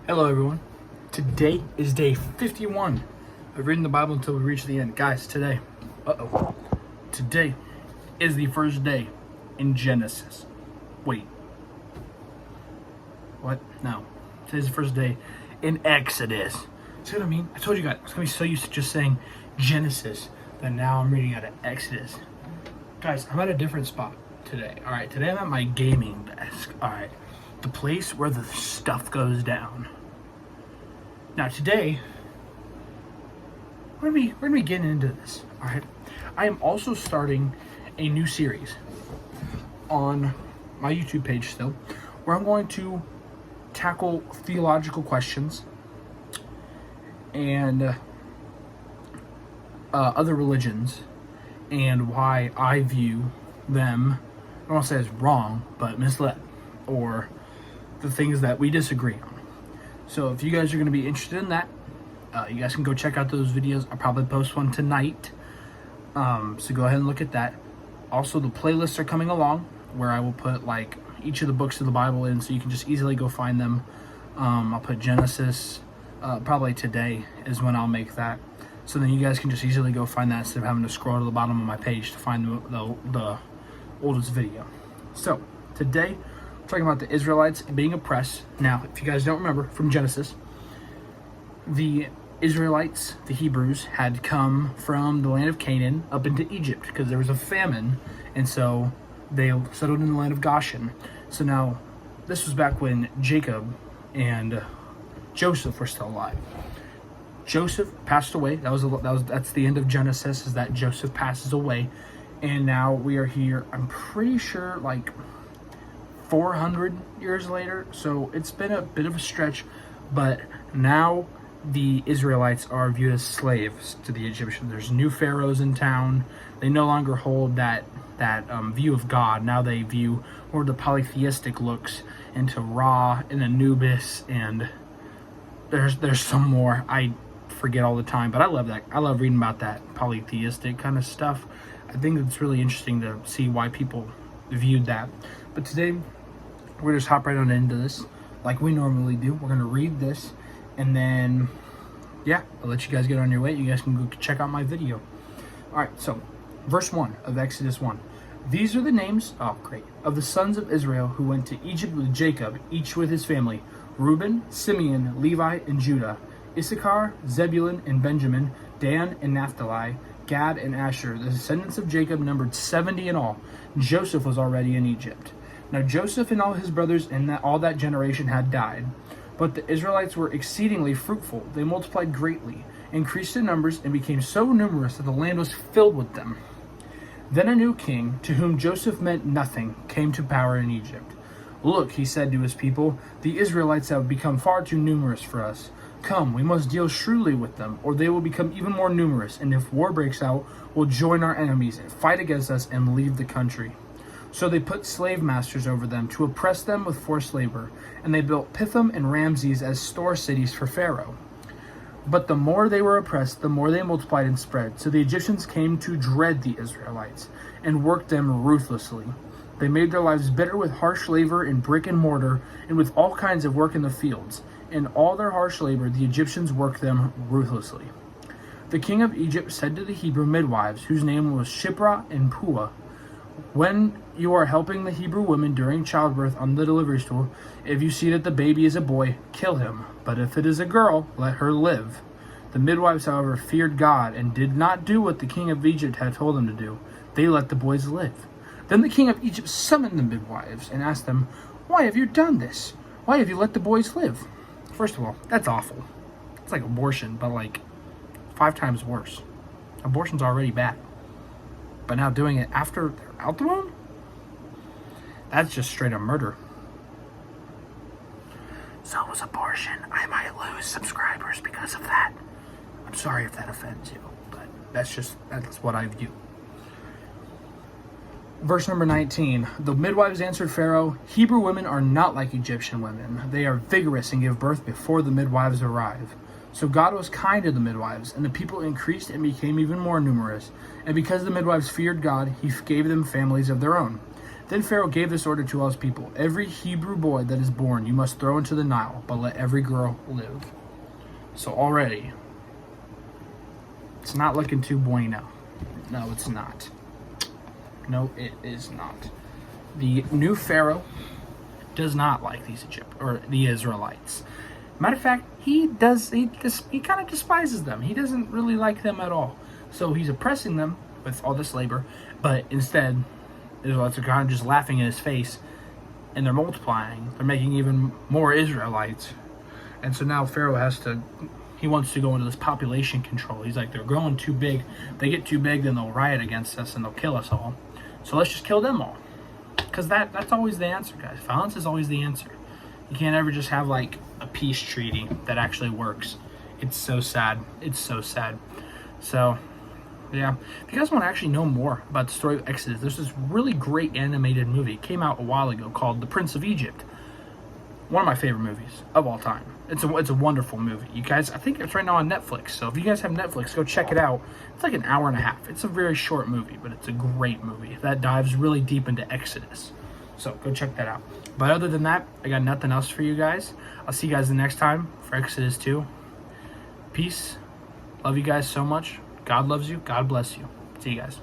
Hello, everyone. Today is day 51 of reading the Bible until we reach the end. Guys, today is the first day in Genesis. Wait. What? No. Today's the first day in Exodus. See what I mean? I told you guys, I was going to be so used to just saying Genesis that now I'm reading out of Exodus. Guys, I'm at a different spot today. Alright, today I'm at my gaming desk. Alright, the place where the stuff goes down. Now today, we're gonna be getting into this. All right, I am also starting a new series on my YouTube page still, where I'm going to tackle theological questions and other religions and why I view them. I don't want to say it's wrong, but misled, or the things that we disagree on. So if you guys are going to be interested in that, you guys can go check out those videos. I'll probably post one tonight. So go ahead and look at that. Also, the playlists are coming along where I will put like each of the books of the Bible in, so you can just easily go find them. I'll put Genesis. Probably today is when I'll make that. So then you guys can just easily go find that instead of having to scroll to the bottom of my page to find the oldest video. So today, talking about the Israelites being oppressed. Now, if you guys don't remember from Genesis, the Israelites, the Hebrews, had come from the land of Canaan up into Egypt because there was a famine, and so they settled in the land of Goshen. So now, this was back when Jacob and Joseph were still alive. Joseph passed away. That's the end of Genesis. Is that Joseph passes away, and now we are here. I'm pretty sure like 400 years later, so it's been a bit of a stretch, but now the Israelites are viewed as slaves to the Egyptians. There's new pharaohs in town. They no longer hold that view of God. Now they view more the polytheistic looks into Ra and Anubis, and there's some more. I forget all the time, but I love that. I love reading about that polytheistic kind of stuff. I think it's really interesting to see why people viewed that. But today, we're just hop right on into this like we normally do. We're going to read this, and then, yeah, I'll let you guys get on your way. You guys can go check out my video. All right, so verse 1 of Exodus 1. These are the names, of the sons of Israel who went to Egypt with Jacob, each with his family: Reuben, Simeon, Levi, and Judah; Issachar, Zebulun, and Benjamin; Dan and Naphtali; Gad and Asher. The descendants of Jacob numbered 70 in all. Joseph was already in Egypt. Now Joseph and all his brothers and all that generation had died. But the Israelites were exceedingly fruitful. They multiplied greatly, increased in numbers, and became so numerous that the land was filled with them. Then a new king, to whom Joseph meant nothing, came to power in Egypt. Look, he said to his people, the Israelites have become far too numerous for us. Come, we must deal shrewdly with them, or they will become even more numerous, and if war breaks out, we'll join our enemies and fight against us and leave the country. So they put slave masters over them to oppress them with forced labor, and they built Pithom and Ramses as store cities for Pharaoh. But the more they were oppressed, the more they multiplied and spread. So the Egyptians came to dread the Israelites and worked them ruthlessly. They made their lives bitter with harsh labor in brick and mortar and with all kinds of work in the fields. In all their harsh labor, the Egyptians worked them ruthlessly. The king of Egypt said to the Hebrew midwives, whose name was Shiphrah and Puah, when you are helping the Hebrew women during childbirth on the delivery stool, if you see that the baby is a boy, kill him. But if it is a girl, let her live. The midwives, however, feared God and did not do what the king of Egypt had told them to do. They let the boys live. Then the king of Egypt summoned the midwives and asked them, why have you done this? Why have you let the boys live? First of all, that's awful. It's like abortion, but like 5 times worse. Abortion's already bad. But now doing it after they're out the womb? That's just straight up murder. So was abortion. I might lose subscribers because of that. I'm sorry if that offends you, but that's what I view. Verse number 19. The midwives answered Pharaoh, Hebrew women are not like Egyptian women. They are vigorous and give birth before the midwives arrive. So God was kind to the midwives, and the people increased and became even more numerous. And because the midwives feared God, he gave them families of their own. Then Pharaoh gave this order to all his people: every Hebrew boy that is born you must throw into the Nile, but let every girl live. So already, it's not looking too bueno. No, it's not. No, it is not. The new Pharaoh does not like the Israelites. Matter of fact, he kind of despises them. He doesn't really like them at all. So he's oppressing them with all this labor, but instead, Israelites are kind of just laughing in his face, and they're multiplying. They're making even more Israelites. And so now Pharaoh he wants to go into this population control. He's like, they're growing too big. If they get too big, then they'll riot against us and they'll kill us all. So let's just kill them all. Because that's always the answer, guys. Violence is always the answer. You can't ever just have like a peace treaty that actually works. It's so sad. It's so sad. So, yeah. If you guys want to actually know more about the story of Exodus, there's this really great animated movie. It came out a while ago called The Prince of Egypt. One of my favorite movies of all time. It's a wonderful movie. You guys, I think it's right now on Netflix. So if you guys have Netflix, go check it out. It's like an hour and a half. It's a very short movie, but it's a great movie that dives really deep into Exodus. So go check that out. But other than that, I got nothing else for you guys. I'll see you guys the next time for Exodus 2. Peace. Love you guys so much. God loves you. God bless you. See you guys.